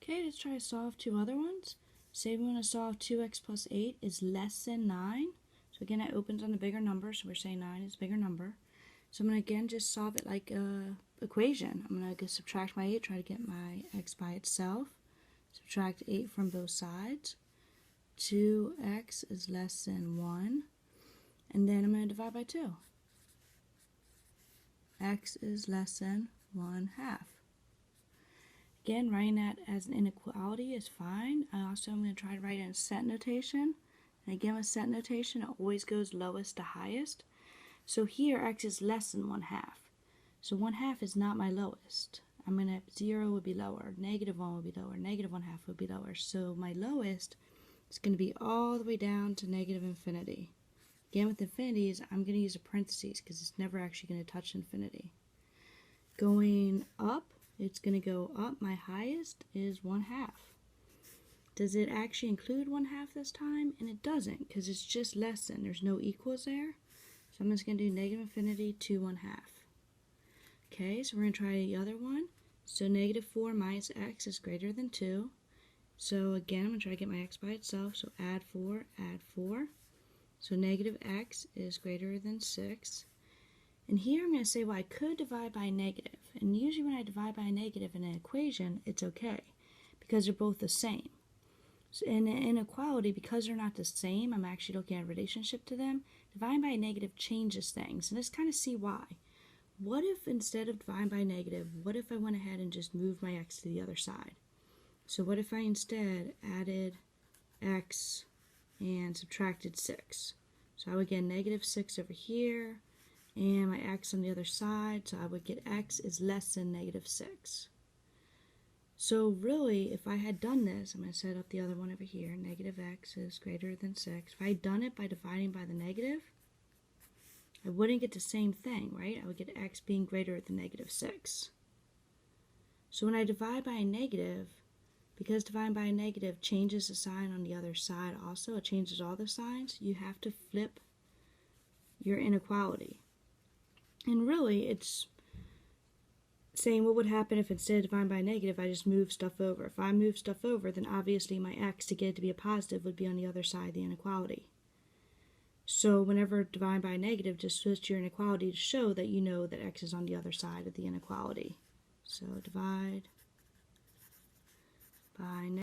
Okay, let's try to solve two other ones. Say we want to solve 2x plus 8 is less than 9. So again, it opens on a bigger number, so we're saying 9 is a bigger number. So I'm going to again just solve it like an equation. I'm going to subtract my 8, try to get my x by itself. Subtract 8 from both sides. 2x is less than 1. And then I'm going to divide by 2. X is less than 1/2. Again, writing that as an inequality is fine. I also am going to try to write it in set notation. And again, with set notation, it always goes lowest to highest. So here, x is less than 1/2. So 1/2 is not my lowest. 0 would be lower, -1 would be lower, -1/2 would be lower. So my lowest is going to be all the way down to -infinity. Again, with infinities, I'm going to use a parentheses because it's never actually going to touch infinity. Going up, it's going to go up. My highest is 1/2. Does it actually include 1/2 this time? And it doesn't because it's just less than. There's no equals there. So I'm just going to do -infinity to 1/2. Okay, so we're going to try the other one. So -4 minus x is greater than 2. So again, I'm going to try to get my x by itself. So add 4, add 4. So -x is greater than 6. And here I'm going to say, well, I could divide by a negative. And usually when I divide by a negative in an equation, it's okay because they're both the same. So in an inequality, because they're not the same, I'm actually looking at a relationship to them. Dividing by a negative changes things. And let's kind of see why. What if instead of dividing by a negative, what if I went ahead and just moved my x to the other side? So what if I instead added x and subtracted 6? So I would get -6 over here, and my x on the other side, so I would get x is less than -6. So really, if I had done this, I'm going to set up the other one over here, -x is greater than 6. If I had done it by dividing by the negative, I wouldn't get the same thing, right? I would get x being greater than -6. So when I divide by a negative, because dividing by a negative changes the sign on the other side also, it changes all the signs, you have to flip your inequality. And really, it's saying what would happen if instead of dividing by a negative, I just move stuff over. If I move stuff over, then obviously my x, to get it to be a positive, would be on the other side of the inequality. So whenever dividing by a negative, just switch your inequality to show that you know that x is on the other side of the inequality. So divide by negative.